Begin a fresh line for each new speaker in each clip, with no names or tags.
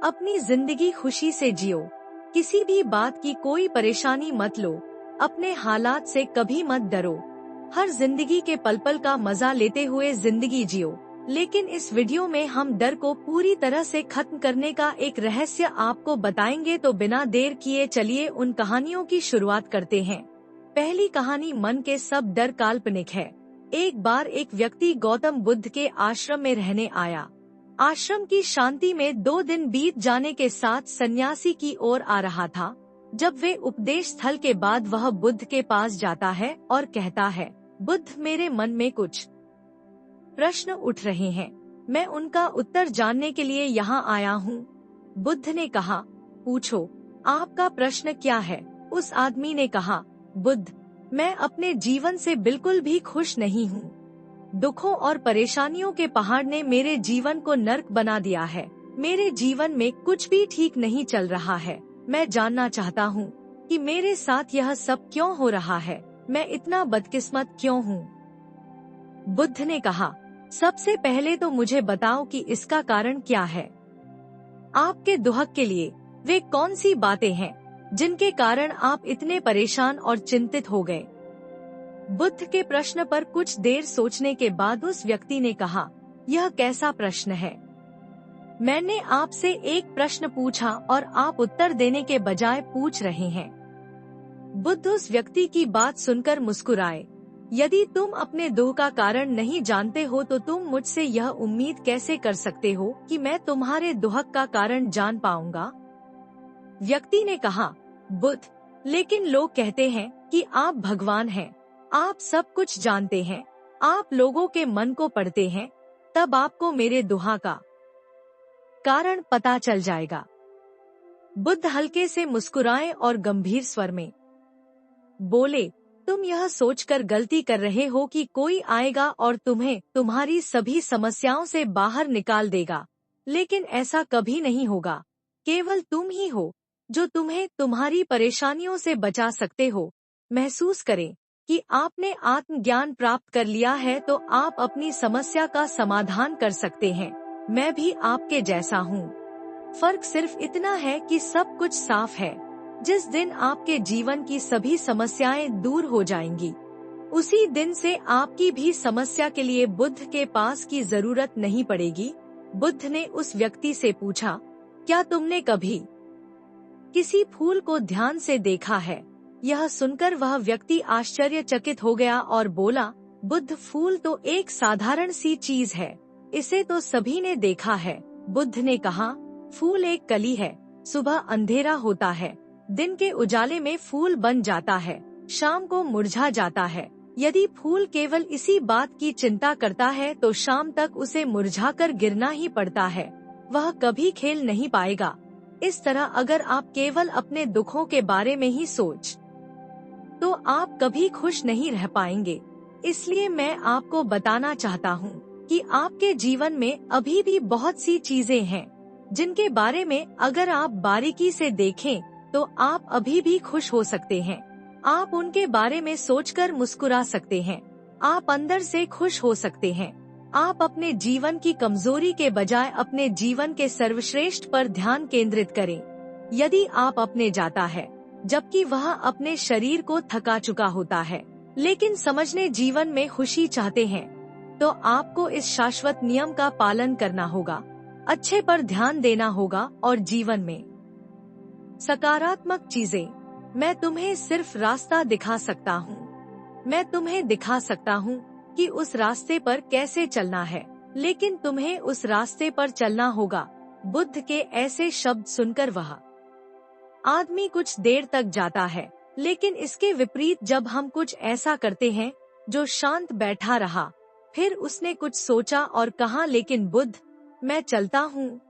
अपनी जिंदगी खुशी से जियो। किसी भी बात की कोई परेशानी मत लो। अपने हालात से कभी मत डरो। हर जिंदगी के पल पल का मजा लेते हुए जिंदगी जियो। लेकिन इस वीडियो में हम डर को पूरी तरह से खत्म करने का एक रहस्य आपको बताएंगे, तो बिना देर किए चलिए उन कहानियों की शुरुआत करते हैं। पहली कहानी, मन के सब डर काल्पनिक है। एक बार एक व्यक्ति गौतम बुद्ध के आश्रम में रहने आया। आश्रम की शांति में 2 दिन बीत जाने के साथ सन्यासी की ओर आ रहा था। जब वे उपदेश स्थल के बाद वह बुद्ध के पास जाता है और कहता है, बुद्ध, मेरे मन में कुछ प्रश्न उठ रहे हैं। मैं उनका उत्तर जानने के लिए यहाँ आया हूँ। बुद्ध ने कहा, पूछो, आपका प्रश्न क्या है? उस आदमी ने कहा, बुद्ध, मैं अपने जीवन से बिल्कुल भी खुश नहीं हूँ। दुखों और परेशानियों के पहाड़ ने मेरे जीवन को नर्क बना दिया है। मेरे जीवन में कुछ भी ठीक नहीं चल रहा है। मैं जानना चाहता हूँ कि मेरे साथ यह सब क्यों हो रहा है। मैं इतना बदकिस्मत क्यों हूँ? बुद्ध ने कहा, सबसे पहले तो मुझे बताओ कि इसका कारण क्या है। आपके दुहक के लिए वे कौन सी बातें हैं जिनके कारण आप इतने परेशान और चिंतित हो गए? बुद्ध के प्रश्न पर कुछ देर सोचने के बाद उस व्यक्ति ने कहा, यह कैसा प्रश्न है? मैंने आपसे एक प्रश्न पूछा और आप उत्तर देने के बजाय पूछ रहे हैं। बुद्ध उस व्यक्ति की बात सुनकर मुस्कुराए। यदि तुम अपने दुख का कारण नहीं जानते हो तो तुम मुझसे यह उम्मीद कैसे कर सकते हो कि मैं तुम्हारे दुहक का कारण जान पाऊंगा? व्यक्ति ने कहा, बुद्ध, लेकिन लोग कहते हैं कि आप भगवान हैं। आप सब कुछ जानते हैं। आप लोगों के मन को पढ़ते हैं। तब आपको मेरे दुहा का कारण पता चल जाएगा। बुद्ध हल्के से मुस्कुराए और गंभीर स्वर में बोले, तुम यह सोचकर गलती कर रहे हो कि कोई आएगा और तुम्हें तुम्हारी सभी समस्याओं से बाहर निकाल देगा। लेकिन ऐसा कभी नहीं होगा। केवल तुम ही हो जो तुम्हें तुम्हारी परेशानियों से बचा सकते हो। महसूस करें कि आपने आत्मज्ञान प्राप्त कर लिया है तो आप अपनी समस्या का समाधान कर सकते हैं। मैं भी आपके जैसा हूँ। फर्क सिर्फ इतना है कि सब कुछ साफ है। जिस दिन आपके जीवन की सभी समस्याएं दूर हो जाएंगी, उसी दिन से आपकी भी समस्या के लिए बुद्ध के पास की जरूरत नहीं पड़ेगी। बुद्ध ने उस व्यक्ति से पूछा, क्या तुमने कभी किसी फूल को ध्यान से देखा है? यह सुनकर वह व्यक्ति आश्चर्यचकित हो गया और बोला, बुद्ध, फूल तो एक साधारण सी चीज है। इसे तो सभी ने देखा है। बुद्ध ने कहा, फूल एक कली है। सुबह अंधेरा होता है, दिन के उजाले में फूल बन जाता है, शाम को मुरझा जाता है। यदि फूल केवल इसी बात की चिंता करता है तो शाम तक उसे मुरझाकर गिरना ही पड़ता है। वह कभी खेल नहीं पाएगा। इस तरह अगर आप केवल अपने दुखों के बारे में ही सोच तो आप कभी खुश नहीं रह पाएंगे। इसलिए मैं आपको बताना चाहता हूँ कि आपके जीवन में अभी भी बहुत सी चीजें हैं जिनके बारे में अगर आप बारीकी से देखें तो आप अभी भी खुश हो सकते हैं। आप उनके बारे में सोचकर मुस्कुरा सकते हैं। आप अंदर से खुश हो सकते हैं। आप अपने जीवन की कमजोरी के बजाय अपने जीवन के सर्वश्रेष्ठ पर ध्यान केंद्रित करें। यदि आप अपने जाता है जबकि वह अपने शरीर को थका चुका होता है, लेकिन समझने जीवन में खुशी चाहते हैं, तो आपको इस शाश्वत नियम का पालन करना होगा। अच्छे पर ध्यान देना होगा और जीवन में सकारात्मक चीजें। मैं तुम्हें सिर्फ रास्ता दिखा सकता हूँ। मैं तुम्हें दिखा सकता हूँ कि उस रास्ते पर कैसे चलना है, लेकिन तुम्हें उस रास्ते पर चलना होगा। बुद्ध के ऐसे शब्द सुनकर वह आदमी कुछ देर तक जाता है, लेकिन इसके विपरीत जब हम कुछ ऐसा करते हैं जो शांत बैठा रहा। फिर उसने कुछ सोचा और कहा, लेकिन बुद्ध, मैं चलता हूँ।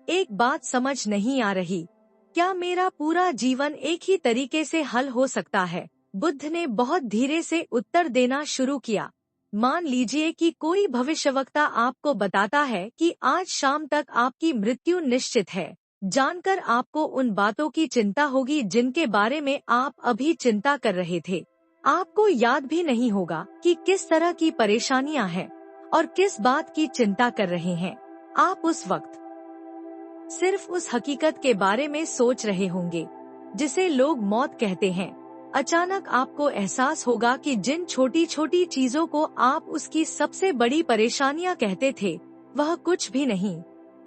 एक बात समझ नहीं आ रही, क्या मेरा पूरा जीवन एक ही तरीके से हल हो सकता है? बुद्ध ने बहुत धीरे से उत्तर देना शुरू किया। मान लीजिए कि कोई भविष्यवक्ता आपको बताता है कि आज शाम तक आपकी मृत्यु निश्चित है। जानकर आपको उन बातों की चिंता होगी जिनके बारे में आप अभी चिंता कर रहे थे। आपको याद भी नहीं होगा कि किस तरह की परेशानियां हैं और किस बात की चिंता कर रहे हैं। आप उस वक्त सिर्फ उस हकीकत के बारे में सोच रहे होंगे जिसे लोग मौत कहते हैं। अचानक आपको एहसास होगा कि जिन छोटी छोटी चीजों को आप उसकी सबसे बड़ी परेशानियां कहते थे, वह कुछ भी नहीं।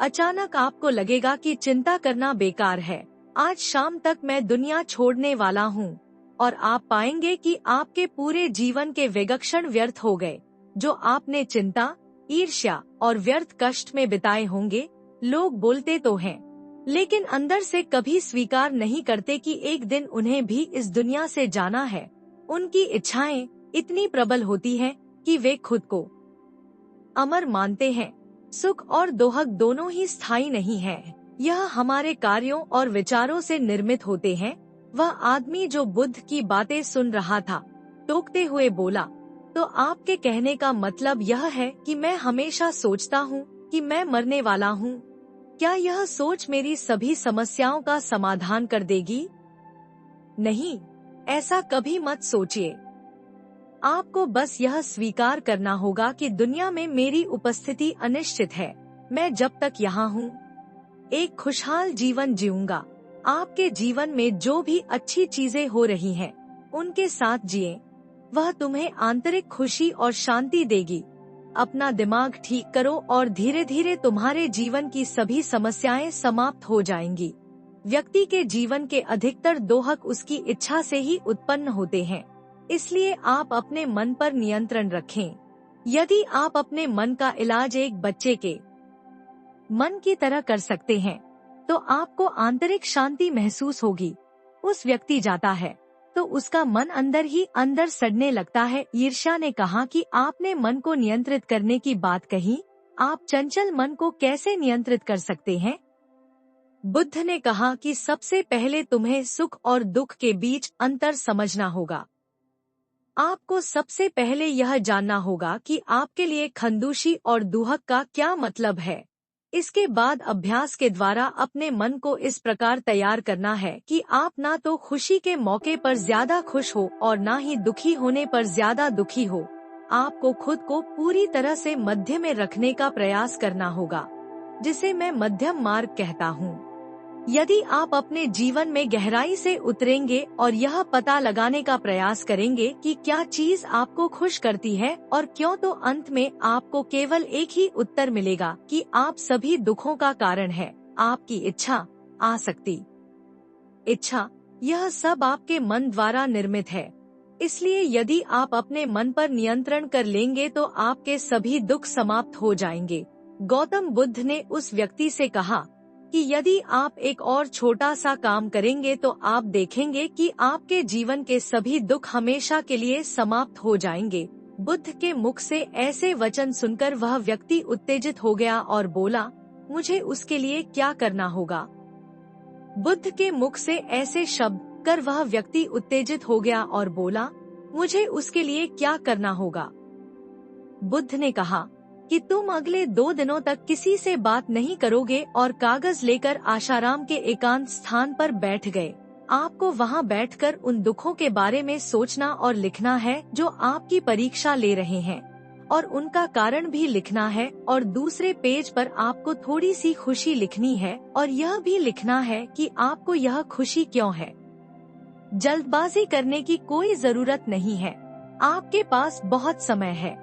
अचानक आपको लगेगा कि चिंता करना बेकार है, आज शाम तक मैं दुनिया छोड़ने वाला हूँ। और आप पाएंगे कि आपके पूरे जीवन के विगक्षण व्यर्थ हो गए, जो आपने चिंता, ईर्ष्या और व्यर्थ कष्ट में बिताए होंगे। लोग बोलते तो हैं, लेकिन अंदर से कभी स्वीकार नहीं करते कि एक दिन उन्हें भी इस दुनिया से जाना है। उनकी इच्छाएं इतनी प्रबल होती हैं कि वे खुद को अमर मानते हैं। सुख और दोहक दोनों ही स्थायी नहीं है, यह हमारे कार्यों और विचारों से निर्मित होते हैं। वह आदमी जो बुद्ध की बातें सुन रहा था, टोकते हुए बोला, तो आपके कहने का मतलब यह है कि मैं हमेशा सोचता हूँ कि मैं मरने वाला हूँ। क्या यह सोच मेरी सभी समस्याओं का समाधान कर देगी? नहीं, ऐसा कभी मत सोचिए। आपको बस यह स्वीकार करना होगा कि दुनिया में मेरी उपस्थिति अनिश्चित है। मैं जब तक यहाँ हूँ, एक खुशहाल जीवन जीऊंगा। आपके जीवन में जो भी अच्छी चीजें हो रही हैं, उनके साथ जिए। वह तुम्हें आंतरिक खुशी और शांति देगी। अपना दिमाग ठीक करो और धीरे धीरे तुम्हारे जीवन की सभी समस्याएं समाप्त हो जाएंगी। व्यक्ति के जीवन के अधिकतर दोहक उसकी इच्छा से ही उत्पन्न होते हैं, इसलिए आप अपने मन पर नियंत्रण रखें। यदि आप अपने मन का इलाज एक बच्चे के मन की तरह कर सकते हैं, तो आपको आंतरिक शांति महसूस होगी। उस व्यक्ति जाता है तो उसका मन अंदर ही अंदर सड़ने लगता है। ईर्ष्या ने कहा कि आपने मन को नियंत्रित करने की बात कही, आप चंचल मन को कैसे नियंत्रित कर सकते हैं? बुद्ध ने कहा कि सबसे पहले तुम्हें सुख और दुख के बीच अंतर समझना होगा। आपको सबसे पहले यह जानना होगा कि आपके लिए खंदूशी और दुहक का क्या मतलब है। इसके बाद अभ्यास के द्वारा अपने मन को इस प्रकार तैयार करना है कि आप ना तो खुशी के मौके पर ज्यादा खुश हो और ना ही दुखी होने पर ज्यादा दुखी हो। आपको खुद को पूरी तरह से मध्य में रखने का प्रयास करना होगा, जिसे मैं मध्यम मार्ग कहता हूँ। यदि आप अपने जीवन में गहराई से उतरेंगे और यह पता लगाने का प्रयास करेंगे कि क्या चीज आपको खुश करती है और क्यों, तो अंत में आपको केवल एक ही उत्तर मिलेगा कि आप सभी दुखों का कारण है आपकी इच्छा, आसक्ति। इच्छा, यह सब आपके मन द्वारा निर्मित है। इसलिए यदि आप अपने मन पर नियंत्रण कर लेंगे तो आपके सभी दुख समाप्त हो जाएंगे। गौतम बुद्ध ने उस व्यक्ति से कहा कि यदि आप एक और छोटा सा काम करेंगे तो आप देखेंगे कि आपके जीवन के सभी दुख हमेशा के लिए समाप्त हो जाएंगे। बुद्ध के मुख से ऐसे वचन सुनकर वह व्यक्ति उत्तेजित हो गया और बोला, मुझे उसके लिए क्या करना होगा? बुद्ध के मुख से ऐसे शब्द कर वह व्यक्ति उत्तेजित हो गया और बोला, मुझे उसके लिए क्या करना होगा? बुद्ध ने कहा कि तुम अगले 2 दिनों तक किसी से बात नहीं करोगे और कागज लेकर आशाराम के एकांत स्थान पर बैठ गए। आपको वहां बैठकर उन दुखों के बारे में सोचना और लिखना है जो आपकी परीक्षा ले रहे हैं, और उनका कारण भी लिखना है। और दूसरे पेज पर आपको थोड़ी सी खुशी लिखनी है और यह भी लिखना है कि आपको यह खुशी क्यों है। जल्दबाजी करने की कोई जरूरत नहीं है, आपके पास बहुत समय है।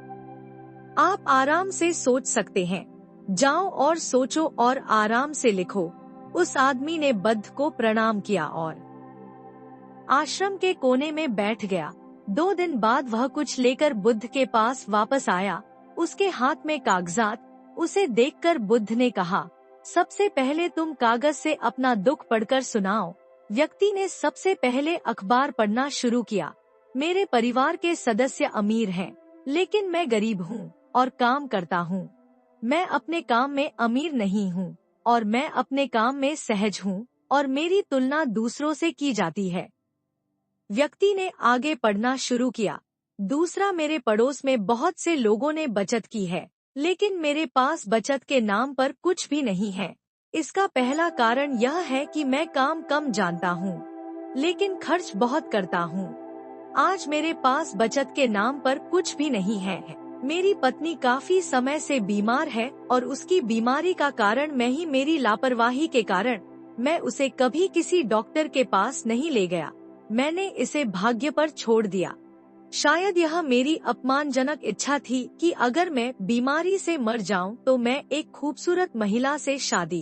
आप आराम से सोच सकते हैं। जाओ और सोचो और आराम से लिखो। उस आदमी ने बुद्ध को प्रणाम किया और आश्रम के कोने में बैठ गया। 2 दिन बाद वह कुछ लेकर बुद्ध के पास वापस आया। उसके हाथ में कागजात। उसे देखकर बुद्ध ने कहा, सबसे पहले तुम कागज से अपना दुख पढ़कर सुनाओ। व्यक्ति ने सबसे पहले अखबार पढ़ना शुरू किया। मेरे परिवार के सदस्य अमीर हैं, लेकिन मैं गरीब हूँ और काम करता हूँ। मैं अपने काम में अमीर नहीं हूँ और मैं अपने काम में सहज हूँ और मेरी तुलना दूसरों से की जाती है। व्यक्ति ने आगे पढ़ना शुरू किया। दूसरा, मेरे पड़ोस में बहुत से लोगों ने बचत की है, लेकिन मेरे पास बचत के नाम पर कुछ भी नहीं है। इसका पहला कारण यह है कि मैं काम कम जानता हूँ, लेकिन खर्च बहुत करता हूँ। आज मेरे पास बचत के नाम पर कुछ भी नहीं है। मेरी पत्नी काफी समय से बीमार है और उसकी बीमारी का कारण मैं ही, मेरी लापरवाही के कारण मैं उसे कभी किसी डॉक्टर के पास नहीं ले गया। मैंने इसे भाग्य पर छोड़ दिया। शायद यह मेरी अपमानजनक इच्छा थी कि अगर मैं बीमारी से मर जाऊं तो मैं एक खूबसूरत महिला से शादी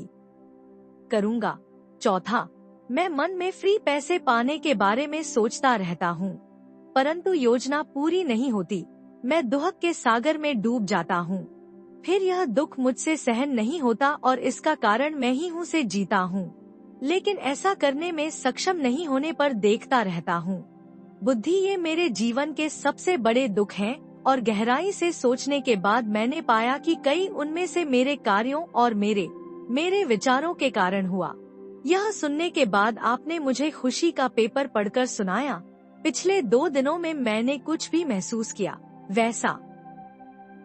करूंगा। चौथा, मैं मन में फ्री पैसे पाने के बारे में सोचता रहता हूँ, परंतु योजना पूरी नहीं होती। मैं दुहक के सागर में डूब जाता हूँ। फिर यह दुख मुझसे सहन नहीं होता और इसका कारण मैं ही हूँ से जीता हूँ, लेकिन ऐसा करने में सक्षम नहीं होने पर देखता रहता हूँ। बुद्धि, ये मेरे जीवन के सबसे बड़े दुख हैं और गहराई से सोचने के बाद मैंने पाया कि कई उनमें से मेरे कार्यों और मेरे विचारों के कारण हुआ। यह सुनने के बाद आपने मुझे खुशी का पेपर पढ़कर सुनाया। पिछले 2 दिनों में मैंने कुछ भी महसूस किया वैसा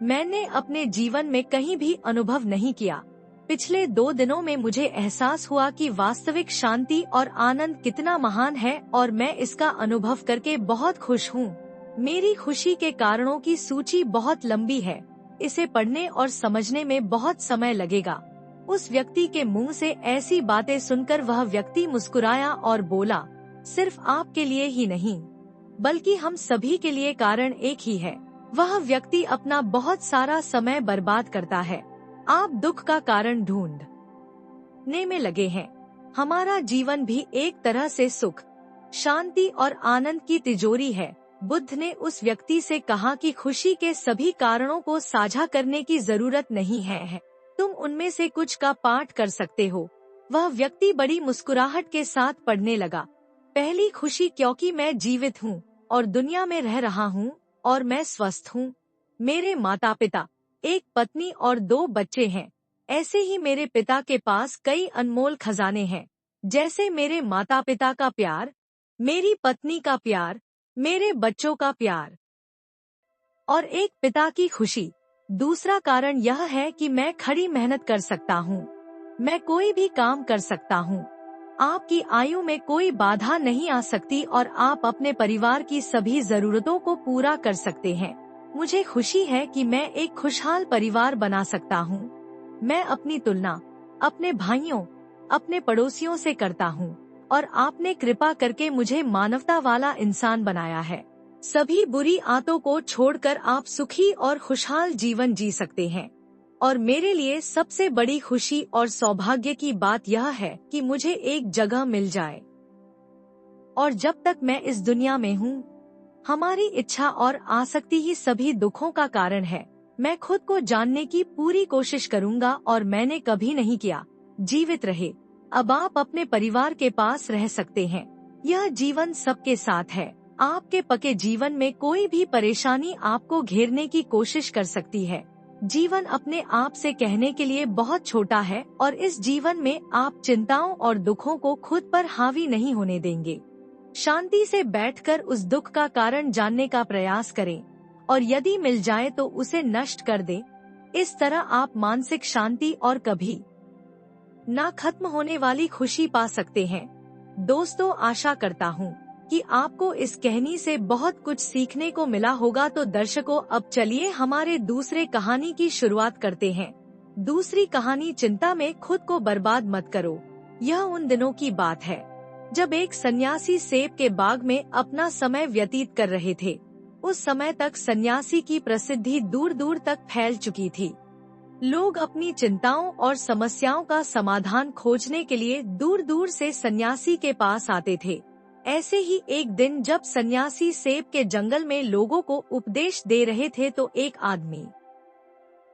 मैंने अपने जीवन में कहीं भी अनुभव नहीं किया। पिछले 2 दिनों में मुझे एहसास हुआ कि वास्तविक शांति और आनंद कितना महान है और मैं इसका अनुभव करके बहुत खुश हूँ। मेरी खुशी के कारणों की सूची बहुत लंबी है। इसे पढ़ने और समझने में बहुत समय लगेगा। उस व्यक्ति के मुंह से ऐसी बातें सुनकर वह व्यक्ति मुस्कुराया और बोला, सिर्फ आपके लिए ही नहीं बल्कि हम सभी के लिए कारण एक ही है। वह व्यक्ति अपना बहुत सारा समय बर्बाद करता है। आप दुख का कारण ढूंढने में लगे हैं। हमारा जीवन भी एक तरह से सुख, शांति और आनंद की तिजोरी है। बुद्ध ने उस व्यक्ति से कहा कि खुशी के सभी कारणों को साझा करने की जरूरत नहीं है, तुम उनमें से कुछ का पाठ कर सकते हो। वह व्यक्ति बड़ी मुस्कुराहट के साथ पढ़ने लगा। पहली खुशी, क्योंकि मैं जीवित हूँ और दुनिया में रह रहा हूँ और मैं स्वस्थ हूँ। मेरे माता पिता, एक पत्नी और 2 बच्चे हैं। ऐसे ही मेरे पिता के पास कई अनमोल खजाने हैं, जैसे मेरे माता पिता का प्यार, मेरी पत्नी का प्यार, मेरे बच्चों का प्यार और एक पिता की खुशी। दूसरा कारण यह है कि मैं खड़ी मेहनत कर सकता हूँ। मैं कोई भी काम कर सकता हूँ। आपकी आयु में कोई बाधा नहीं आ सकती और आप अपने परिवार की सभी जरूरतों को पूरा कर सकते हैं। मुझे खुशी है कि मैं एक खुशहाल परिवार बना सकता हूँ। मैं अपनी तुलना अपने भाइयों, अपने पड़ोसियों से करता हूँ और आपने कृपा करके मुझे मानवता वाला इंसान बनाया है। सभी बुरी आदतों को छोड़कर आप सुखी और खुशहाल जीवन जी सकते हैं। और मेरे लिए सबसे बड़ी खुशी और सौभाग्य की बात यह है कि मुझे एक जगह मिल जाए। और जब तक मैं इस दुनिया में हूँ, हमारी इच्छा और आसक्ति ही सभी दुखों का कारण है। मैं खुद को जानने की पूरी कोशिश करूँगा और मैंने कभी नहीं किया। जीवित रहे। अब आप अपने परिवार के पास रह सकते हैं। यह जीवन सबके साथ है। आपके पके जीवन में कोई भी परेशानी आपको घेरने की कोशिश कर सकती है। जीवन अपने आप से कहने के लिए बहुत छोटा है और इस जीवन में आप चिंताओं और दुखों को खुद पर हावी नहीं होने देंगे। शांति से बैठकर उस दुख का कारण जानने का प्रयास करें और यदि मिल जाए तो उसे नष्ट कर दें। इस तरह आप मानसिक शांति और कभी ना खत्म होने वाली खुशी पा सकते हैं। दोस्तों, आशा करता हूँ कि आपको इस कहानी से बहुत कुछ सीखने को मिला होगा। तो दर्शकों, अब चलिए हमारे दूसरे कहानी की शुरुआत करते हैं। दूसरी कहानी, चिंता में खुद को बर्बाद मत करो। यह उन दिनों की बात है जब एक सन्यासी सेब के बाग में अपना समय व्यतीत कर रहे थे। उस समय तक सन्यासी की प्रसिद्धि दूर दूर तक फैल चुकी थी। लोग अपनी चिंताओं और समस्याओं का समाधान खोजने के लिए दूर दूर से सन्यासी के पास आते थे। ऐसे ही एक दिन जब सन्यासी सेब के जंगल में लोगों को उपदेश दे रहे थे तो एक आदमी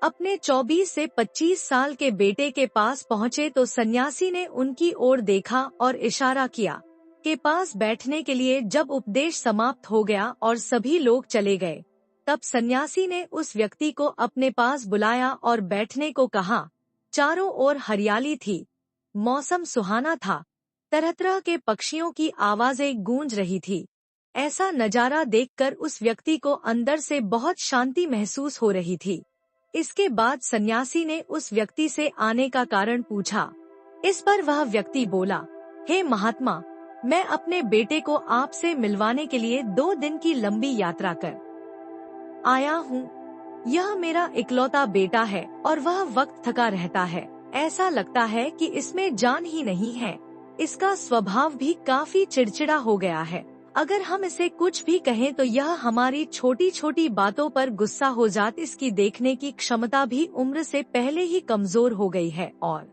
अपने 24 से 25 साल के बेटे के पास पहुँचे तो सन्यासी ने उनकी ओर देखा और इशारा किया के पास बैठने के लिए। जब उपदेश समाप्त हो गया और सभी लोग चले गए, तब सन्यासी ने उस व्यक्ति को अपने पास बुलाया और बैठने को कहा। चारों ओर हरियाली थी, मौसम सुहाना था, तरह तरह के पक्षियों की आवाजें गूंज रही थी। ऐसा नजारा देखकर उस व्यक्ति को अंदर से बहुत शांति महसूस हो रही थी। इसके बाद सन्यासी ने उस व्यक्ति से आने का कारण पूछा। इस पर वह व्यक्ति बोला, हे महात्मा, मैं अपने बेटे को आपसे मिलवाने के लिए 2 दिन की लंबी यात्रा कर आया हूँ। यह मेरा इकलौता बेटा है और वह वक्त थका रहता है। ऐसा लगता है कि इसमें जान ही नहीं है। इसका स्वभाव भी काफी चिड़चिड़ा हो गया है। अगर हम इसे कुछ भी कहें तो यह हमारी छोटी छोटी बातों पर गुस्सा हो जाता। इसकी देखने की क्षमता भी उम्र से पहले ही कमजोर हो गई है और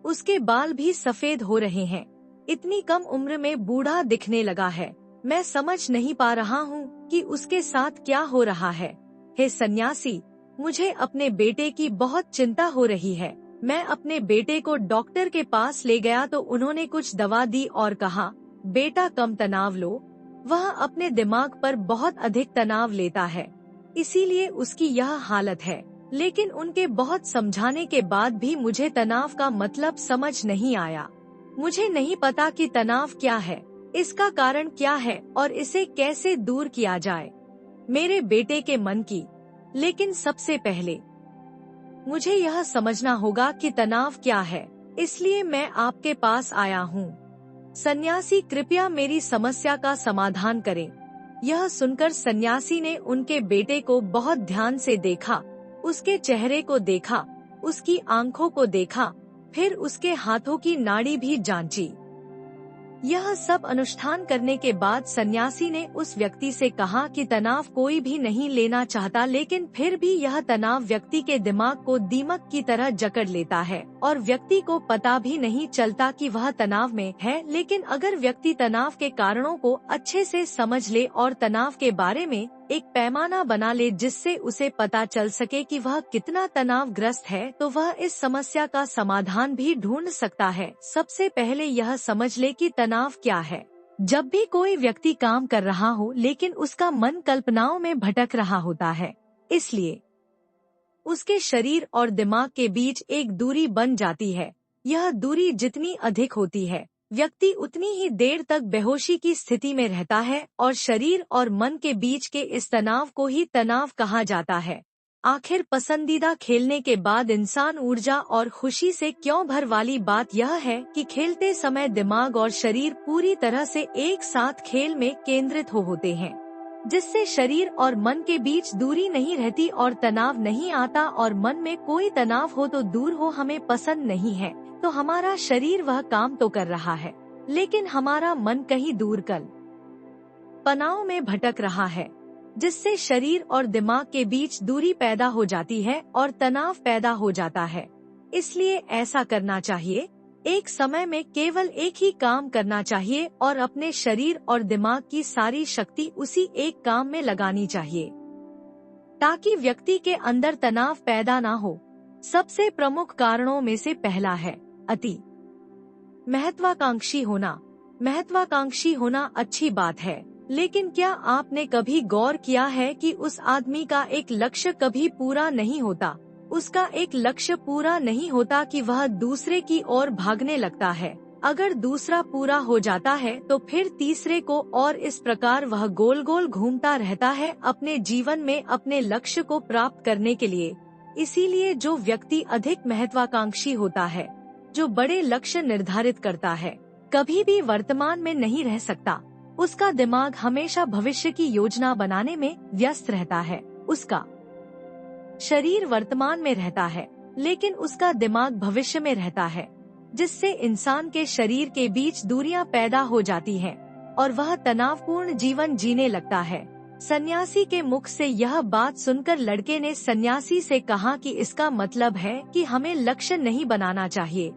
उसके बाल भी सफेद हो रहे हैं। इतनी कम उम्र में बूढ़ा दिखने लगा है। मैं समझ नहीं पा रहा हूँ कि उसके साथ क्या हो रहा है। हे सन्यासी, मुझे अपने बेटे की बहुत चिंता हो रही है। मैं अपने बेटे को डॉक्टर के पास ले गया तो उन्होंने कुछ दवा दी और कहा, बेटा कम तनाव लो। वह अपने दिमाग पर बहुत अधिक तनाव लेता है, इसीलिए उसकी यह हालत है। लेकिन उनके बहुत समझाने के बाद भी मुझे तनाव का मतलब समझ नहीं आया। मुझे नहीं पता कि तनाव क्या है, इसका कारण क्या है और इसे कैसे दूर किया जाए मेरे बेटे के मन की। लेकिन सबसे पहले मुझे यह समझना होगा कि तनाव क्या है, इसलिए मैं आपके पास आया हूँ। सन्यासी, कृपया मेरी समस्या का समाधान करें। यह सुनकर सन्यासी ने उनके बेटे को बहुत ध्यान से देखा, उसके चेहरे को देखा, उसकी आंखों को देखा, फिर उसके हाथों की नाड़ी भी जांची। यह सब अनुष्ठान करने के बाद सन्यासी ने उस व्यक्ति से कहा कि तनाव कोई भी नहीं लेना चाहता, लेकिन फिर भी यह तनाव व्यक्ति के दिमाग को दीमक की तरह जकड़ लेता है और व्यक्ति को पता भी नहीं चलता कि वह तनाव में है। लेकिन अगर व्यक्ति तनाव के कारणों को अच्छे से समझ ले और तनाव के बारे में एक पैमाना बना ले जिससे उसे पता चल सके कि वह कितना तनावग्रस्त है, तो वह इस समस्या का समाधान भी ढूंढ सकता है। सबसे पहले यह समझ ले कि तनाव क्या है। जब भी कोई व्यक्ति काम कर रहा हो लेकिन उसका मन कल्पनाओं में भटक रहा होता है, इसलिए उसके शरीर और दिमाग के बीच एक दूरी बन जाती है। यह दूरी जितनी अधिक होती है, व्यक्ति उतनी ही देर तक बेहोशी की स्थिति में रहता है और शरीर और मन के बीच के इस तनाव को ही तनाव कहा जाता है। आखिर पसंदीदा खेलने के बाद इंसान ऊर्जा और खुशी से क्यों भर वाली बात यह है कि खेलते समय दिमाग और शरीर पूरी तरह से एक साथ खेल में केंद्रित होते हैं, जिससे शरीर और मन के बीच दूरी नहीं रहती और तनाव नहीं आता। और मन में कोई तनाव हो तो दूर हो हमें पसंद नहीं है, तो हमारा शरीर वह काम तो कर रहा है लेकिन हमारा मन कहीं दूर कल्पनाओं में भटक रहा है, जिससे शरीर और दिमाग के बीच दूरी पैदा हो जाती है और तनाव पैदा हो जाता है। इसलिए ऐसा करना चाहिए, एक समय में केवल एक ही काम करना चाहिए और अपने शरीर और दिमाग की सारी शक्ति उसी एक काम में लगानी चाहिए ताकि व्यक्ति के अंदर तनाव पैदा ना हो। सबसे प्रमुख कारणों में से पहला है अति महत्वाकांक्षी होना। महत्वाकांक्षी होना अच्छी बात है, लेकिन क्या आपने कभी गौर किया है कि उस आदमी का एक लक्ष्य कभी पूरा नहीं होता? उसका एक लक्ष्य पूरा नहीं होता कि वह दूसरे की ओर भागने लगता है। अगर दूसरा पूरा हो जाता है तो फिर तीसरे को, और इस प्रकार वह गोल गोल घूमता रहता है अपने जीवन में अपने लक्ष्य को प्राप्त करने के लिए। इसीलिए जो व्यक्ति अधिक महत्वाकांक्षी होता है, जो बड़े लक्ष्य निर्धारित करता है, कभी भी वर्तमान में नहीं रह सकता। उसका दिमाग हमेशा भविष्य की योजना बनाने में व्यस्त रहता है। उसका शरीर वर्तमान में रहता है लेकिन उसका दिमाग भविष्य में रहता है, जिससे इंसान के शरीर के बीच दूरियां पैदा हो जाती हैं और वह तनावपूर्ण जीवन जीने लगता है। सन्यासी के मुख से यह बात सुनकर लड़के ने सन्यासी से कहा कि इसका मतलब है कि हमें लक्ष्य नहीं बनाना चाहिए,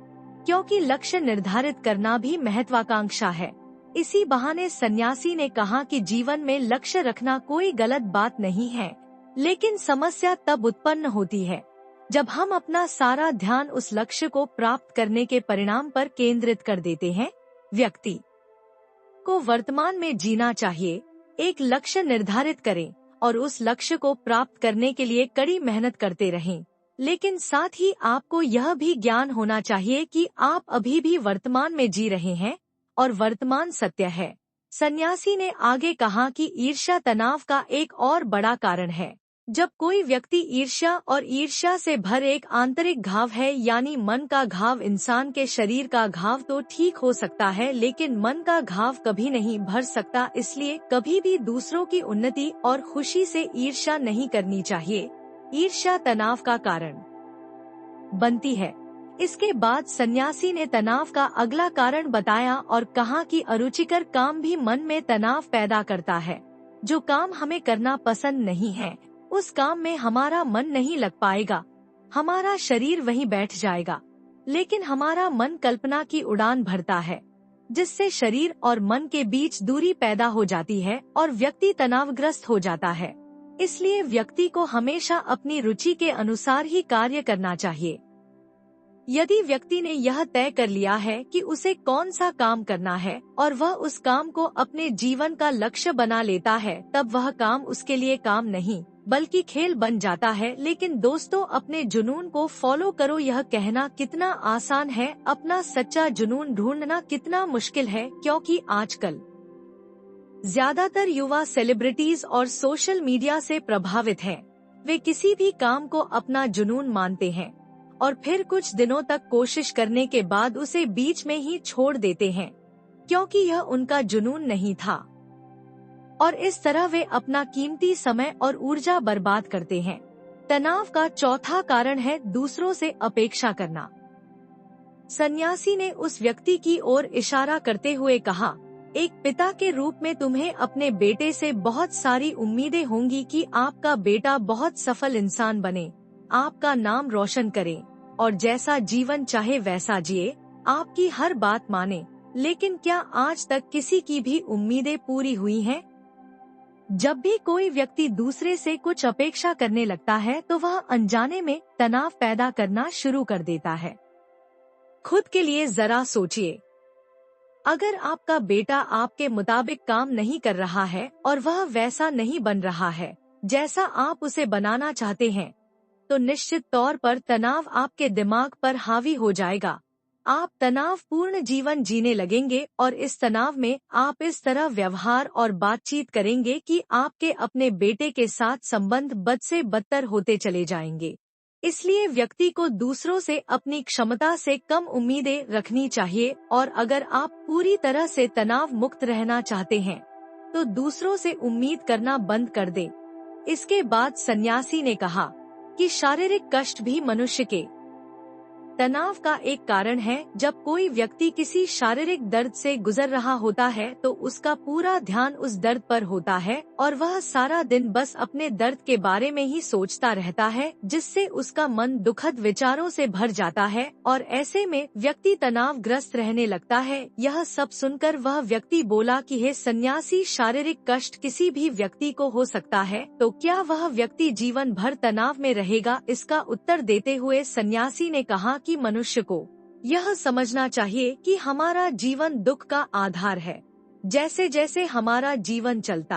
क्योंकि लक्ष्य निर्धारित करना भी महत्वाकांक्षा है। इसी बहाने सन्यासी ने कहा कि जीवन में लक्ष्य रखना कोई गलत बात नहीं है, लेकिन समस्या तब उत्पन्न होती है जब हम अपना सारा ध्यान उस लक्ष्य को प्राप्त करने के परिणाम पर केंद्रित कर देते हैं। व्यक्ति को वर्तमान में जीना चाहिए, एक लक्ष्य निर्धारित करें और उस लक्ष्य को प्राप्त करने के लिए कड़ी मेहनत करते रहें। लेकिन साथ ही आपको यह भी ज्ञान होना चाहिए कि आप अभी भी वर्तमान में जी रहे हैं और वर्तमान सत्य है। सन्यासी ने आगे कहा कि ईर्ष्या तनाव का एक और बड़ा कारण है। जब कोई व्यक्ति ईर्ष्या से भर एक आंतरिक घाव है, यानी मन का घाव, इंसान के शरीर का घाव तो ठीक हो सकता है लेकिन मन का घाव कभी नहीं भर सकता। इसलिए कभी भी दूसरों की उन्नति और खुशी से ईर्ष्या नहीं करनी चाहिए। ईर्ष्या तनाव का कारण बनती है। इसके बाद सन्यासी ने तनाव का अगला कारण बताया और कहा कि अरुचिकर काम भी मन में तनाव पैदा करता है। जो काम हमें करना पसंद नहीं है, उस काम में हमारा मन नहीं लग पाएगा, हमारा शरीर वहीं बैठ जाएगा। लेकिन हमारा मन कल्पना की उड़ान भरता है, जिससे शरीर और मन के बीच दूरी पैदा हो जाती है और व्यक्ति तनावग्रस्त हो जाता है। इसलिए व्यक्ति को हमेशा अपनी रुचि के अनुसार ही कार्य करना चाहिए। यदि व्यक्ति ने यह तय कर लिया है कि उसे कौन सा काम करना है और वह उस काम को अपने जीवन का लक्ष्य बना लेता है, तब वह काम उसके लिए काम नहीं बल्कि खेल बन जाता है। लेकिन दोस्तों, अपने जुनून को फॉलो करो, यह कहना कितना आसान है, अपना सच्चा जुनून ढूंढना कितना मुश्किल है। क्योंकि आजकल ज्यादातर युवा सेलिब्रिटीज और सोशल मीडिया से प्रभावित हैं। वे किसी भी काम को अपना जुनून मानते हैं और फिर कुछ दिनों तक कोशिश करने के बाद उसे बीच में ही छोड़ देते हैं, क्योंकि यह उनका जुनून नहीं था। और इस तरह वे अपना कीमती समय और ऊर्जा बर्बाद करते हैं। तनाव का चौथा कारण है दूसरों से अपेक्षा करना। सन्यासी ने उस व्यक्ति की ओर इशारा करते हुए कहा, एक पिता के रूप में तुम्हें अपने बेटे से बहुत सारी उम्मीदें होंगी कि आपका बेटा बहुत सफल इंसान बने, आपका नाम रोशन करे और जैसा जीवन चाहे वैसा जिए, आपकी हर बात माने। लेकिन क्या आज तक किसी की भी उम्मीदें पूरी हुई हैं? जब भी कोई व्यक्ति दूसरे से कुछ अपेक्षा करने लगता है तो वह अनजाने में तनाव पैदा करना शुरू कर देता है। खुद के लिए जरा सोचिए, अगर आपका बेटा आपके मुताबिक काम नहीं कर रहा है और वह वैसा नहीं बन रहा है जैसा आप उसे बनाना चाहते हैं, तो निश्चित तौर पर तनाव आपके दिमाग पर हावी हो जाएगा। आप तनावपूर्ण जीवन जीने लगेंगे और इस तनाव में आप इस तरह व्यवहार और बातचीत करेंगे कि आपके अपने बेटे के साथ संबंध बद से बदतर होते चले जाएंगे। इसलिए व्यक्ति को दूसरों से अपनी क्षमता से कम उम्मीदें रखनी चाहिए और अगर आप पूरी तरह से तनाव मुक्त रहना चाहते हैं तो दूसरों से उम्मीद करना बंद कर दे। इसके बाद सन्यासी ने कहा कि शारीरिक कष्ट भी मनुष्य के तनाव का एक कारण है। जब कोई व्यक्ति किसी शारीरिक दर्द से गुजर रहा होता है तो उसका पूरा ध्यान उस दर्द पर होता है और वह सारा दिन बस अपने दर्द के बारे में ही सोचता रहता है, जिससे उसका मन दुखद विचारों से भर जाता है और ऐसे में व्यक्ति तनावग्रस्त रहने लगता है। यह सब सुनकर वह व्यक्ति बोला कि हे सन्यासी, शारीरिक कष्ट किसी भी व्यक्ति को हो सकता है, तो क्या वह व्यक्ति जीवन भर तनाव में रहेगा? इसका उत्तर देते हुए सन्यासी ने कहा कि मनुष्य को यह समझना चाहिए कि हमारा जीवन दुख का आधार है। जैसे जैसे हमारा जीवन चलता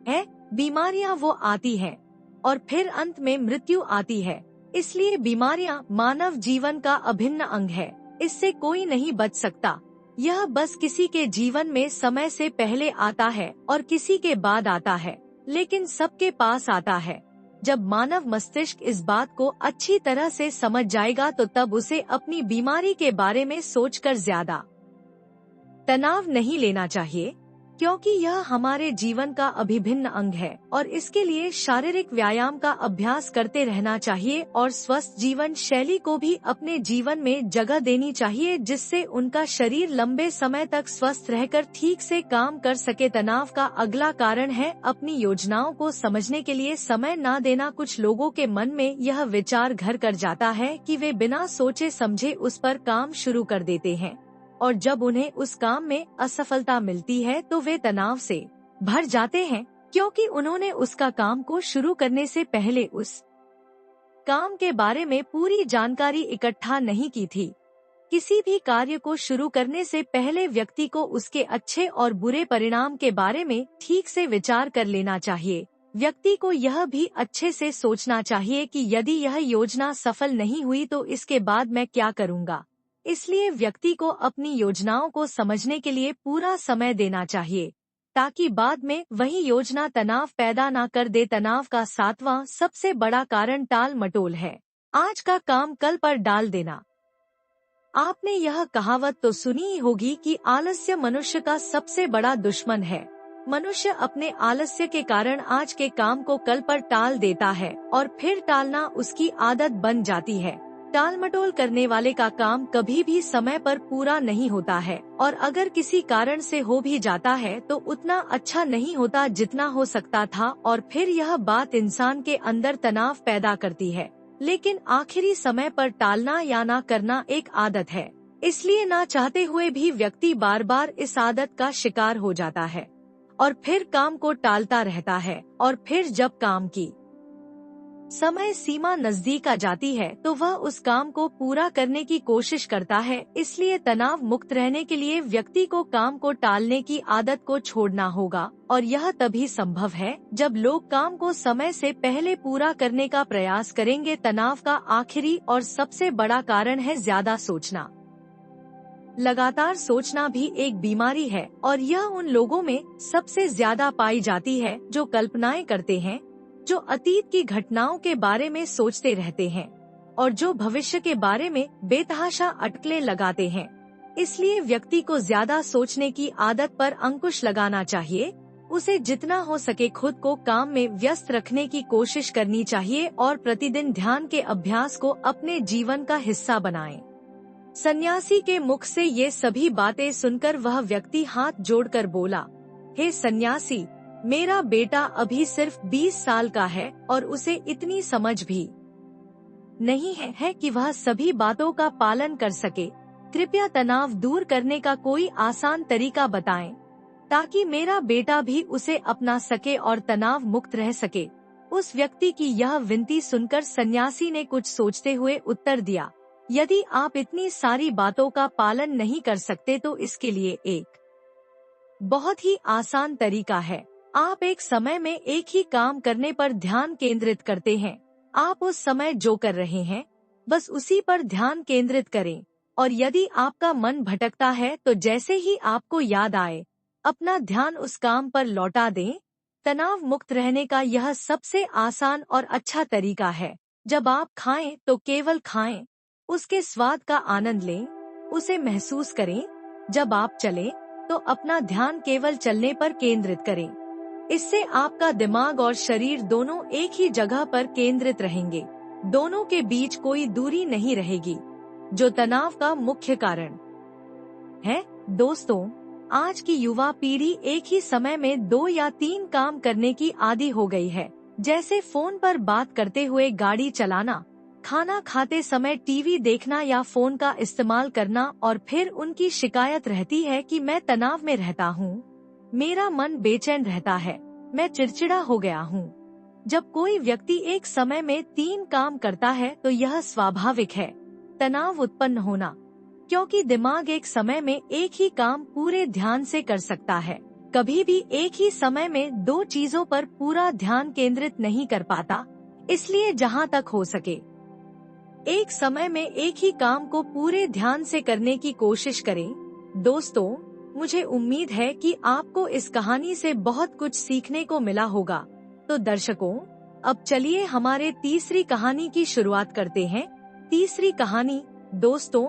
है, बीमारियां वो आती हैं और फिर अंत में मृत्यु आती है। इसलिए बीमारियां मानव जीवन का अभिन्न अंग है, इससे कोई नहीं बच सकता। यह बस किसी के जीवन में समय से पहले आता है और किसी के बाद आता है, लेकिन सबके पास आता है। जब मानव मस्तिष्क इस बात को अच्छी तरह से समझ जाएगा तो तब उसे अपनी बीमारी के बारे में सोचकर ज्यादा तनाव नहीं लेना चाहिए, क्योंकि यह हमारे जीवन का अभिन्न अंग है और इसके लिए शारीरिक व्यायाम का अभ्यास करते रहना चाहिए और स्वस्थ जीवन शैली को भी अपने जीवन में जगह देनी चाहिए, जिससे उनका शरीर लंबे समय तक स्वस्थ रहकर ठीक से काम कर सके। तनाव का अगला कारण है अपनी योजनाओं को समझने के लिए समय न देना। कुछ लोगों के मन में यह विचार घर कर जाता है कि वे बिना सोचे समझे उस पर काम शुरू कर देते हैं और जब उन्हें उस काम में असफलता मिलती है तो वे तनाव से भर जाते हैं, क्योंकि उन्होंने उसका काम को शुरू करने से पहले उस काम के बारे में पूरी जानकारी इकट्ठा नहीं की थी। किसी भी कार्य को शुरू करने से पहले व्यक्ति को उसके अच्छे और बुरे परिणाम के बारे में ठीक से विचार कर लेना चाहिए। व्यक्ति को यह भी अच्छे से सोचना चाहिए कि यदि यह योजना सफल नहीं हुई तो इसके बाद मैं क्या करूँगा। इसलिए व्यक्ति को अपनी योजनाओं को समझने के लिए पूरा समय देना चाहिए। ताकि बाद में वही योजना तनाव पैदा ना कर दे। तनाव का 7वां सबसे बड़ा कारण टाल मटोल है। आज का काम कल पर डाल देना। आपने यह कहावत तो सुनी ही होगी कि आलस्य मनुष्य का सबसे बड़ा दुश्मन है। मनुष्य अपने आलस्य के कारण आज के काम को कल पर टाल देता है और फिर टालना उसकी आदत बन जाती है। टालमटोल करने वाले का काम कभी भी समय पर पूरा नहीं होता है, और अगर किसी कारण से हो भी जाता है तो उतना अच्छा नहीं होता जितना हो सकता था, और फिर यह बात इंसान के अंदर तनाव पैदा करती है। लेकिन आखिरी समय पर टालना या ना करना एक आदत है, इसलिए ना चाहते हुए भी व्यक्ति बार बार इस आदत का शिकार हो जाता है और फिर काम को टालता रहता है। और फिर जब काम की समय सीमा नजदीक आ जाती है तो वह उस काम को पूरा करने की कोशिश करता है। इसलिए तनाव मुक्त रहने के लिए व्यक्ति को काम को टालने की आदत को छोड़ना होगा, और यह तभी संभव है जब लोग काम को समय से पहले पूरा करने का प्रयास करेंगे। तनाव का आखिरी और सबसे बड़ा कारण है ज्यादा सोचना। लगातार सोचना भी एक बीमारी है, और यह उन लोगों में सबसे ज्यादा पाई जाती है जो कल्पनाएं करते हैं, जो अतीत की घटनाओं के बारे में सोचते रहते हैं और जो भविष्य के बारे में बेतहाशा अटकलें लगाते हैं। इसलिए व्यक्ति को ज्यादा सोचने की आदत पर अंकुश लगाना चाहिए। उसे जितना हो सके खुद को काम में व्यस्त रखने की कोशिश करनी चाहिए और प्रतिदिन ध्यान के अभ्यास को अपने जीवन का हिस्सा बनाएं। सन्यासी के मुख से ये सभी बातें सुनकर वह व्यक्ति हाथ जोड़कर बोला, हे सन्यासी, मेरा बेटा अभी सिर्फ 20 साल का है और उसे इतनी समझ भी नहीं है कि वह सभी बातों का पालन कर सके। कृपया तनाव दूर करने का कोई आसान तरीका बताएं, ताकि मेरा बेटा भी उसे अपना सके और तनाव मुक्त रह सके। उस व्यक्ति की यह विनती सुनकर सन्यासी ने कुछ सोचते हुए उत्तर दिया, यदि आप इतनी सारी बातों का पालन नहीं कर सकते तो इसके लिए एक बहुत ही आसान तरीका है। आप एक समय में एक ही काम करने पर ध्यान केंद्रित करते हैं। आप उस समय जो कर रहे हैं बस उसी पर ध्यान केंद्रित करें, और यदि आपका मन भटकता है तो जैसे ही आपको याद आए अपना ध्यान उस काम पर लौटा दें। तनाव मुक्त रहने का यह सबसे आसान और अच्छा तरीका है। जब आप खाएं तो केवल खाएं, उसके स्वाद का आनंद लें, उसे महसूस करें। जब आप चलें तो अपना ध्यान केवल चलने पर केंद्रित करें। इससे आपका दिमाग और शरीर दोनों एक ही जगह पर केंद्रित रहेंगे। दोनों के बीच कोई दूरी नहीं रहेगी, जो तनाव का मुख्य कारण है। दोस्तों, आज की युवा पीढ़ी एक ही समय में 2 या 3 काम करने की आदी हो गई है, जैसे फोन पर बात करते हुए गाड़ी चलाना, खाना खाते समय टीवी देखना या फोन का इस्तेमाल करना। और फिर उनकी शिकायत रहती है कि मैं तनाव में रहता हूँ, मेरा मन बेचैन रहता है, मैं चिड़चिड़ा हो गया हूँ। जब कोई व्यक्ति एक समय में 3 काम करता है तो यह स्वाभाविक है तनाव उत्पन्न होना, क्योंकि दिमाग एक समय में एक ही काम पूरे ध्यान से कर सकता है। कभी भी एक ही समय में 2 चीजों पर पूरा ध्यान केंद्रित नहीं कर पाता। इसलिए जहाँ तक हो सके एक समय में एक ही काम को पूरे ध्यान से करने की कोशिश करें। दोस्तों, मुझे उम्मीद है कि आपको इस कहानी से बहुत कुछ सीखने को मिला होगा। तो दर्शकों, अब चलिए हमारे तीसरी कहानी की शुरुआत करते हैं। तीसरी कहानी, दोस्तों,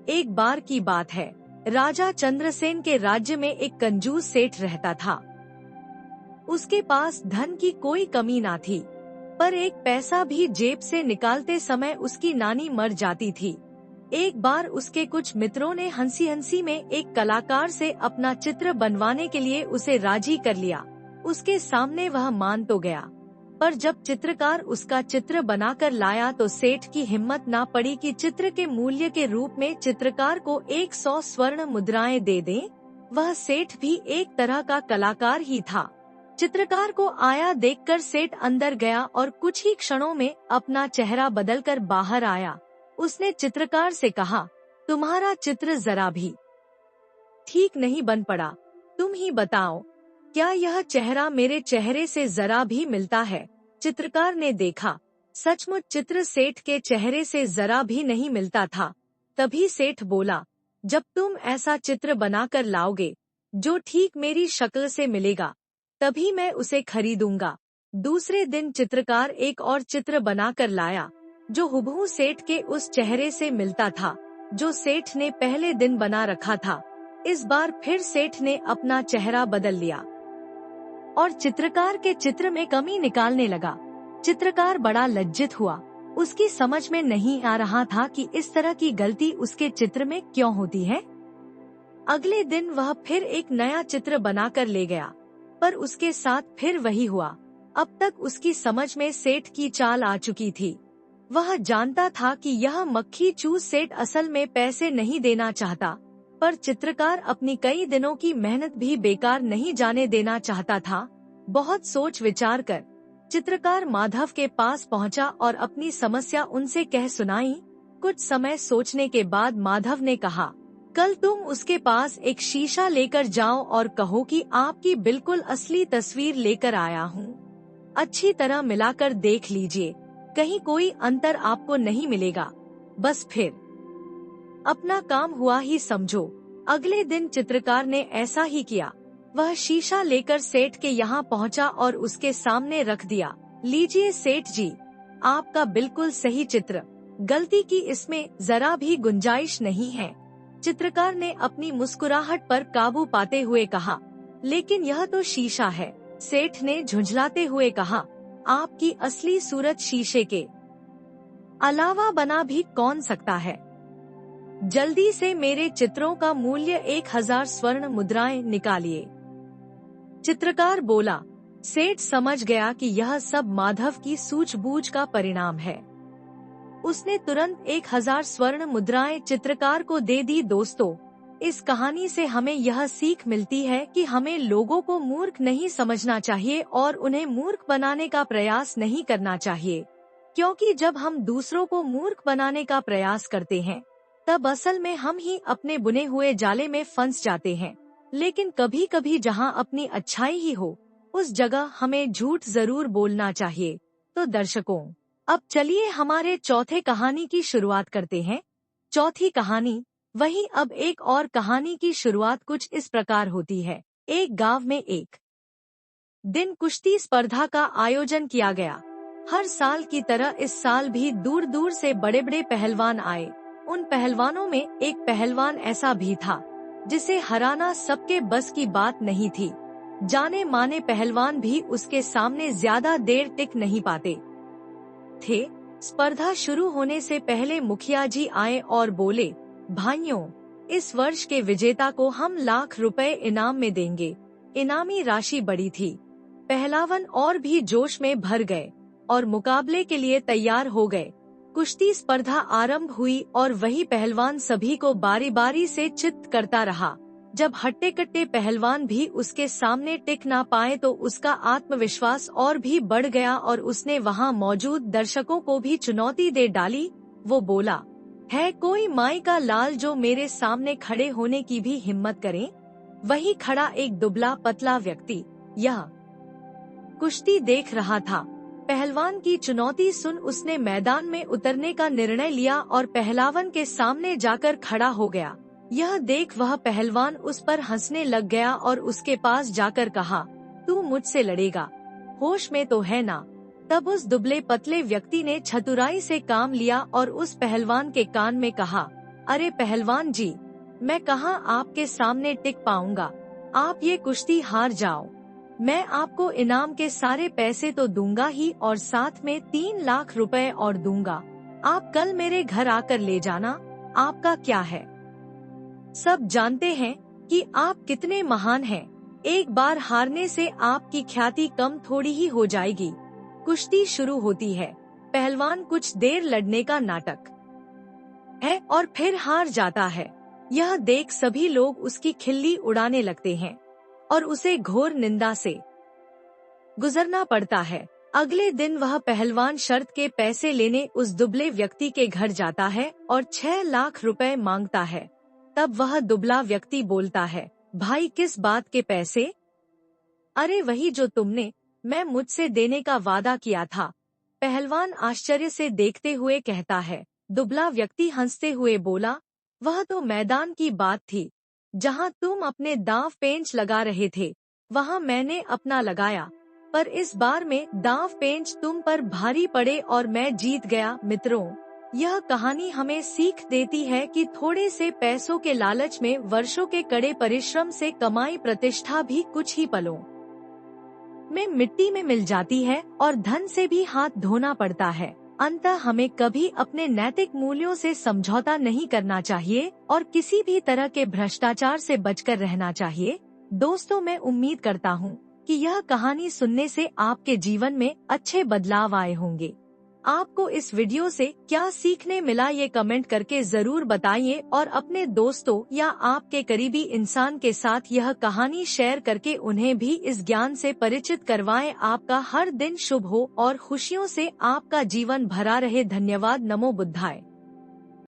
एक बार की बात है। राजा चंद्रसेन के राज्य में एक कंजूस सेठ रहता था। उसके पास धन की कोई कमी ना थी, पर एक पैसा भी जेब से निकालते समय उसकी नानी मर जाती थी। एक बार उसके कुछ मित्रों ने हंसी हंसी में एक कलाकार से अपना चित्र बनवाने के लिए उसे राजी कर लिया। उसके सामने वह मान तो गया, पर जब चित्रकार उसका चित्र बनाकर लाया तो सेठ की हिम्मत ना पड़ी कि चित्र के मूल्य के रूप में चित्रकार को 100 स्वर्ण मुद्राएं दे दें। वह सेठ भी एक तरह का कलाकार ही था। चित्रकार को आया देखकर सेठ अंदर गया और कुछ ही क्षणों में अपना चेहरा बदलकर बाहर आया। उसने चित्रकार से कहा, तुम्हारा चित्र जरा भी ठीक नहीं बन पड़ा, तुम ही बताओ, क्या यह चेहरा मेरे चेहरे से जरा भी मिलता है? चित्रकार ने देखा, सचमुच चित्र सेठ के चेहरे से जरा भी नहीं मिलता था। तभी सेठ बोला, जब तुम ऐसा चित्र बनाकर लाओगे जो ठीक मेरी शक्ल से मिलेगा तभी मैं उसे खरीदूंगा। दूसरे दिन चित्रकार एक और चित्र बनाकर लाया जो हुबहू सेठ के उस चेहरे से मिलता था जो सेठ ने पहले दिन बना रखा था। इस बार फिर सेठ ने अपना चेहरा बदल लिया और चित्रकार के चित्र में कमी निकालने लगा। चित्रकार बड़ा लज्जित हुआ। उसकी समझ में नहीं आ रहा था कि इस तरह की गलती उसके चित्र में क्यों होती है। अगले दिन वह फिर एक नया चित्र बनाकर ले गया, पर उसके साथ फिर वही हुआ। अब तक उसकी समझ में सेठ की चाल आ चुकी थी। वह जानता था कि यह मक्खी चूस सेठ असल में पैसे नहीं देना चाहता, पर चित्रकार अपनी कई दिनों की मेहनत भी बेकार नहीं जाने देना चाहता था। बहुत सोच विचार कर चित्रकार माधव के पास पहुंचा और अपनी समस्या उनसे कह सुनाई। कुछ समय सोचने के बाद माधव ने कहा, कल तुम उसके पास एक शीशा लेकर जाओ और कहो कि आपकी बिल्कुल असली तस्वीर लेकर आया हूँ। अच्छी तरह मिलाकर देख लीजिए, कहीं कोई अंतर आपको नहीं मिलेगा। बस फिर अपना काम हुआ ही समझो। अगले दिन चित्रकार ने ऐसा ही किया। वह शीशा लेकर सेठ के यहाँ पहुँचा और उसके सामने रख दिया। लीजिए सेठ जी, आपका बिल्कुल सही चित्र, गलती की इसमें जरा भी गुंजाइश नहीं है। चित्रकार ने अपनी मुस्कुराहट पर काबू पाते हुए कहा, लेकिन यह तो शीशा है। सेठ ने झुंझलाते हुए कहा, आपकी असली सूरत शीशे के अलावा बना भी कौन सकता है। जल्दी से मेरे चित्रों का मूल्य 1000 स्वर्ण मुद्राएं निकालिए। चित्रकार बोला। सेठ समझ गया कि यह सब माधव की सूझबूझ का परिणाम है। उसने तुरंत 1000 स्वर्ण मुद्राएं चित्रकार को दे दी। दोस्तों, इस कहानी से हमें यह सीख मिलती है कि हमें लोगों को मूर्ख नहीं समझना चाहिए और उन्हें मूर्ख बनाने का प्रयास नहीं करना चाहिए, क्योंकि जब हम दूसरों को मूर्ख बनाने का प्रयास करते हैं तब असल में हम ही अपने बुने हुए जाले में फंस जाते हैं। लेकिन कभी कभी जहां अपनी अच्छाई ही हो, उस जगह हमें झूठ जरूर बोलना चाहिए। तो दर्शकों, अब चलिए हमारे चौथे कहानी की शुरुआत करते हैं। चौथी कहानी वही। अब एक और कहानी की शुरुआत कुछ इस प्रकार होती है। एक गांव में एक दिन कुश्ती स्पर्धा का आयोजन किया गया। हर साल की तरह इस साल भी दूर दूर से बड़े बड़े पहलवान आए। उन पहलवानों में एक पहलवान ऐसा भी था जिसे हराना सबके बस की बात नहीं थी। जाने माने पहलवान भी उसके सामने ज्यादा देर टिक नहीं पाते थे। स्पर्धा शुरू होने से पहले मुखिया जी आए और बोले, भाइयों, इस वर्ष के विजेता को हम लाख रुपए इनाम में देंगे। इनामी राशि बड़ी थी। पहलवान और भी जोश में भर गए और मुकाबले के लिए तैयार हो गए। कुश्ती स्पर्धा आरंभ हुई और वही पहलवान सभी को बारी बारी से चित्त करता रहा। जब हट्टे कट्टे पहलवान भी उसके सामने टिक ना पाए तो उसका आत्मविश्वास और भी बढ़ गया और उसने वहां मौजूद दर्शकों को भी चुनौती दे डाली। वो बोला, है कोई माई का लाल जो मेरे सामने खड़े होने की भी हिम्मत करे। वही खड़ा एक दुबला पतला व्यक्ति यह कुश्ती देख रहा था। पहलवान की चुनौती सुन उसने मैदान में उतरने का निर्णय लिया और पहलवान के सामने जाकर खड़ा हो गया। यह देख वह पहलवान उस पर हंसने लग गया और उसके पास जाकर कहा, तू मुझसे लड़ेगा, होश में तो है ना। तब उस दुबले पतले व्यक्ति ने चतुराई से काम लिया और उस पहलवान के कान में कहा, अरे पहलवान जी, मैं कहाँ आपके सामने टिक पाऊंगा। आप ये कुश्ती हार जाओ, मैं आपको इनाम के सारे पैसे तो दूंगा ही और साथ में 3 लाख रुपए और दूंगा। आप कल मेरे घर आकर ले जाना। आपका क्या है, सब जानते हैं कि आप कितने महान हैं। एक बार हारने से आपकी ख्याति कम थोड़ी ही हो जाएगी। कुश्ती शुरू होती है। पहलवान कुछ देर लड़ने का नाटक है और फिर हार जाता है। यह देख सभी लोग उसकी खिल्ली उड़ाने लगते हैं और उसे घोर निंदा से गुजरना पड़ता है। अगले दिन वह पहलवान शर्त के पैसे लेने उस दुबले व्यक्ति के घर जाता है और 6 लाख रुपए मांगता है। तब वह दुबला व्यक्ति बोलता है, भाई किस बात के पैसे। अरे वही जो तुमने मैं मुझसे देने का वादा किया था। पहलवान आश्चर्य से देखते हुए कहता है। दुबला व्यक्ति हंसते हुए बोला, वह तो मैदान की बात थी, जहां तुम अपने दांव पेंच लगा रहे थे, वहां मैंने अपना लगाया, पर इस बार में दांव पेंच तुम पर भारी पड़े और मैं जीत गया। मित्रों, यह कहानी हमें सीख देती है कि थोड़े से पैसों के लालच में वर्षों के कड़े परिश्रम से कमाई प्रतिष्ठा भी कुछ ही पलों में मिट्टी में मिल जाती है और धन से भी हाथ धोना पड़ता है। अंततः हमें कभी अपने नैतिक मूल्यों से समझौता नहीं करना चाहिए और किसी भी तरह के भ्रष्टाचार से बचकर रहना चाहिए। दोस्तों, मैं उम्मीद करता हूँ कि यह कहानी सुनने से आपके जीवन में अच्छे बदलाव आए होंगे। आपको इस वीडियो से क्या सीखने मिला, ये कमेंट करके जरूर बताइए और अपने दोस्तों या आपके करीबी इंसान के साथ यह कहानी शेयर करके उन्हें भी इस ज्ञान से परिचित करवाएं। आपका हर दिन शुभ हो और खुशियों से आपका जीवन भरा रहे। धन्यवाद। नमो बुद्धाय।